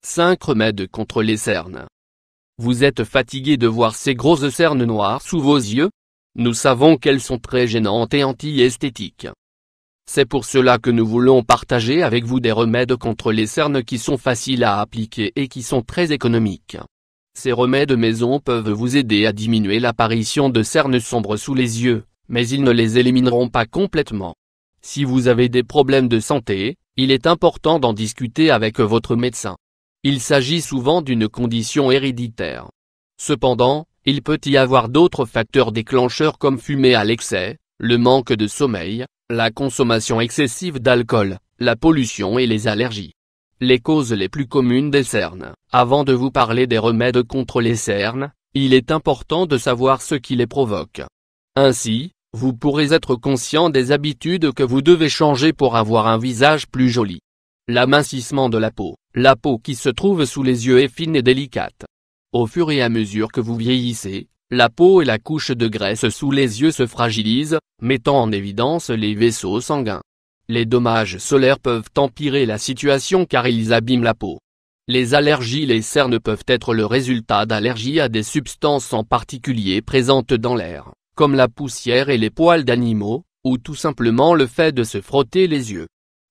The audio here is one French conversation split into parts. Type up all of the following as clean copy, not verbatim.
5 remèdes contre les cernes. Vous êtes fatigué de voir ces grosses cernes noires sous vos yeux? Nous savons qu'elles sont très gênantes et anti-esthétiques. C'est pour cela que nous voulons partager avec vous des remèdes contre les cernes qui sont faciles à appliquer et qui sont très économiques. Ces remèdes maison peuvent vous aider à diminuer l'apparition de cernes sombres sous les yeux, mais ils ne les élimineront pas complètement. Si vous avez des problèmes de santé, il est important d'en discuter avec votre médecin. Il s'agit souvent d'une condition héréditaire. Cependant, il peut y avoir d'autres facteurs déclencheurs comme fumer à l'excès, le manque de sommeil, la consommation excessive d'alcool, la pollution et les allergies. Les causes les plus communes des cernes. Avant de vous parler des remèdes contre les cernes, il est important de savoir ce qui les provoque. Ainsi, vous pourrez être conscient des habitudes que vous devez changer pour avoir un visage plus joli. L'amincissement de la peau. La peau qui se trouve sous les yeux est fine et délicate. Au fur et à mesure que vous vieillissez, la peau et la couche de graisse sous les yeux se fragilisent, mettant en évidence les vaisseaux sanguins. Les dommages solaires peuvent empirer la situation car ils abîment la peau. Les allergies. Les cernes peuvent être le résultat d'allergies à des substances en particulier présentes dans l'air, comme la poussière et les poils d'animaux, ou tout simplement le fait de se frotter les yeux.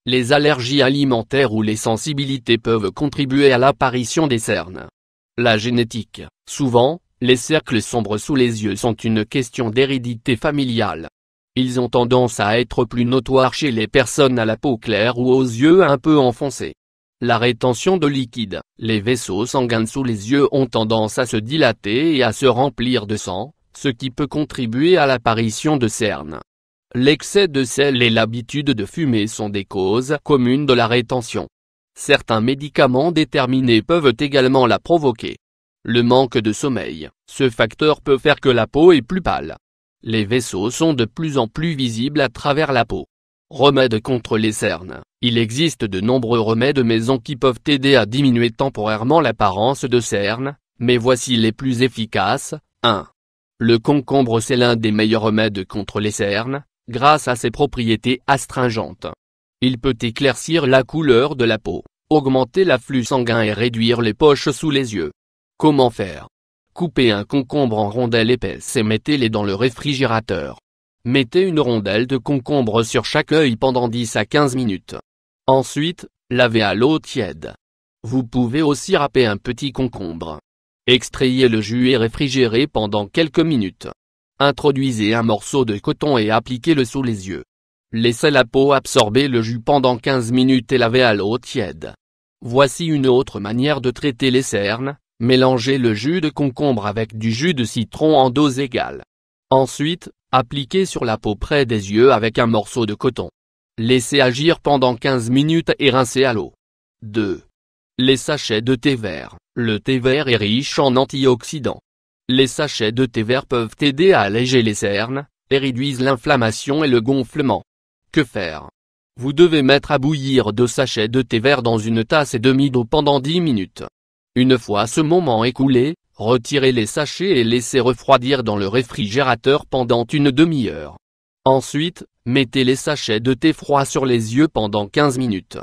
Les allergies alimentaires ou les sensibilités peuvent contribuer à l'apparition des cernes. La génétique. Souvent, les cercles sombres sous les yeux sont une question d'hérédité familiale. Ils ont tendance à être plus notoires chez les personnes à la peau claire ou aux yeux un peu enfoncés. La rétention de liquide. Les vaisseaux sanguins sous les yeux ont tendance à se dilater et à se remplir de sang, ce qui peut contribuer à l'apparition de cernes. L'excès de sel et l'habitude de fumer sont des causes communes de la rétention. Certains médicaments déterminés peuvent également la provoquer. Le manque de sommeil. Ce facteur peut faire que la peau est plus pâle. Les vaisseaux sont de plus en plus visibles à travers la peau. Remèdes contre les cernes. Il existe de nombreux remèdes maison qui peuvent aider à diminuer temporairement l'apparence de cernes, mais voici les plus efficaces. 1. Le concombre. C'est l'un des meilleurs remèdes contre les cernes, grâce à ses propriétés astringentes. Il peut éclaircir la couleur de la peau, augmenter l'afflux sanguin et réduire les poches sous les yeux. Comment faire? Coupez un concombre en rondelles épaisses et mettez-les dans le réfrigérateur. Mettez une rondelle de concombre sur chaque œil pendant 10 à 15 minutes. Ensuite, lavez à l'eau tiède. Vous pouvez aussi râper un petit concombre. Extrayez le jus et réfrigérez pendant quelques minutes. Introduisez un morceau de coton et appliquez-le sous les yeux. Laissez la peau absorber le jus pendant 15 minutes et lavez à l'eau tiède. Voici une autre manière de traiter les cernes. Mélangez le jus de concombre avec du jus de citron en dose égale. Ensuite, appliquez sur la peau près des yeux avec un morceau de coton. Laissez agir pendant 15 minutes et rincez à l'eau. 2. Les sachets de thé vert. Le thé vert est riche en antioxydants. Les sachets de thé vert peuvent aider à alléger les cernes, et réduisent l'inflammation et le gonflement. Que faire? Vous devez mettre à bouillir 2 sachets de thé vert dans une tasse et demie d'eau pendant 10 minutes. Une fois ce moment écoulé, retirez les sachets et laissez refroidir dans le réfrigérateur pendant une demi-heure. Ensuite, mettez les sachets de thé froid sur les yeux pendant 15 minutes.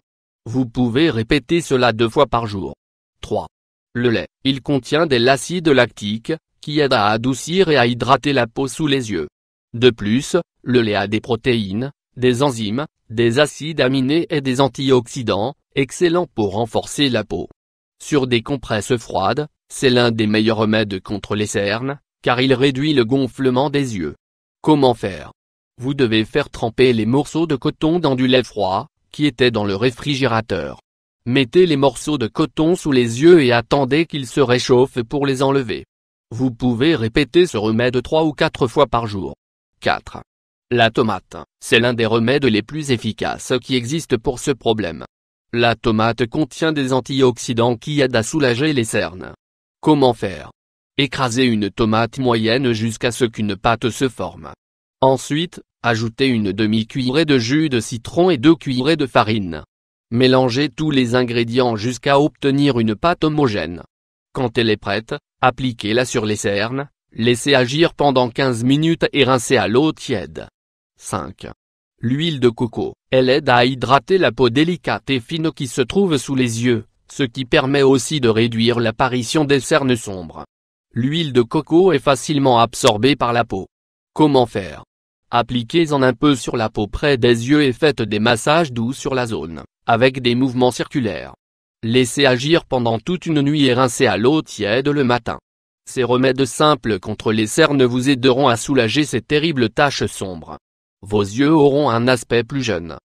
Vous pouvez répéter cela 2 fois par jour. 3. Le lait. Il contient de l'acide lactique, qui aide à adoucir et à hydrater la peau sous les yeux. De plus, le lait a des protéines, des enzymes, des acides aminés et des antioxydants, excellents pour renforcer la peau. Sur des compresses froides, c'est l'un des meilleurs remèdes contre les cernes, car il réduit le gonflement des yeux. Comment faire? Vous devez faire tremper les morceaux de coton dans du lait froid, qui était dans le réfrigérateur. Mettez les morceaux de coton sous les yeux et attendez qu'ils se réchauffent pour les enlever. Vous pouvez répéter ce remède 3 ou 4 fois par jour. 4. La tomate. C'est l'un des remèdes les plus efficaces qui existent pour ce problème. La tomate contient des antioxydants qui aident à soulager les cernes. Comment faire? Écrasez une tomate moyenne jusqu'à ce qu'une pâte se forme. Ensuite, ajoutez une demi-cuillerée de jus de citron et 2 cuillerées de farine. Mélangez tous les ingrédients jusqu'à obtenir une pâte homogène. Quand elle est prête, appliquez-la sur les cernes, laissez agir pendant 15 minutes et rincez à l'eau tiède. 5. L'huile de coco. Elle aide à hydrater la peau délicate et fine qui se trouve sous les yeux, ce qui permet aussi de réduire l'apparition des cernes sombres. L'huile de coco est facilement absorbée par la peau. Comment faire? Appliquez-en un peu sur la peau près des yeux et faites des massages doux sur la zone, avec des mouvements circulaires. Laissez agir pendant toute une nuit et rincez à l'eau tiède le matin. Ces remèdes simples contre les cernes vous aideront à soulager ces terribles taches sombres. Vos yeux auront un aspect plus jeune.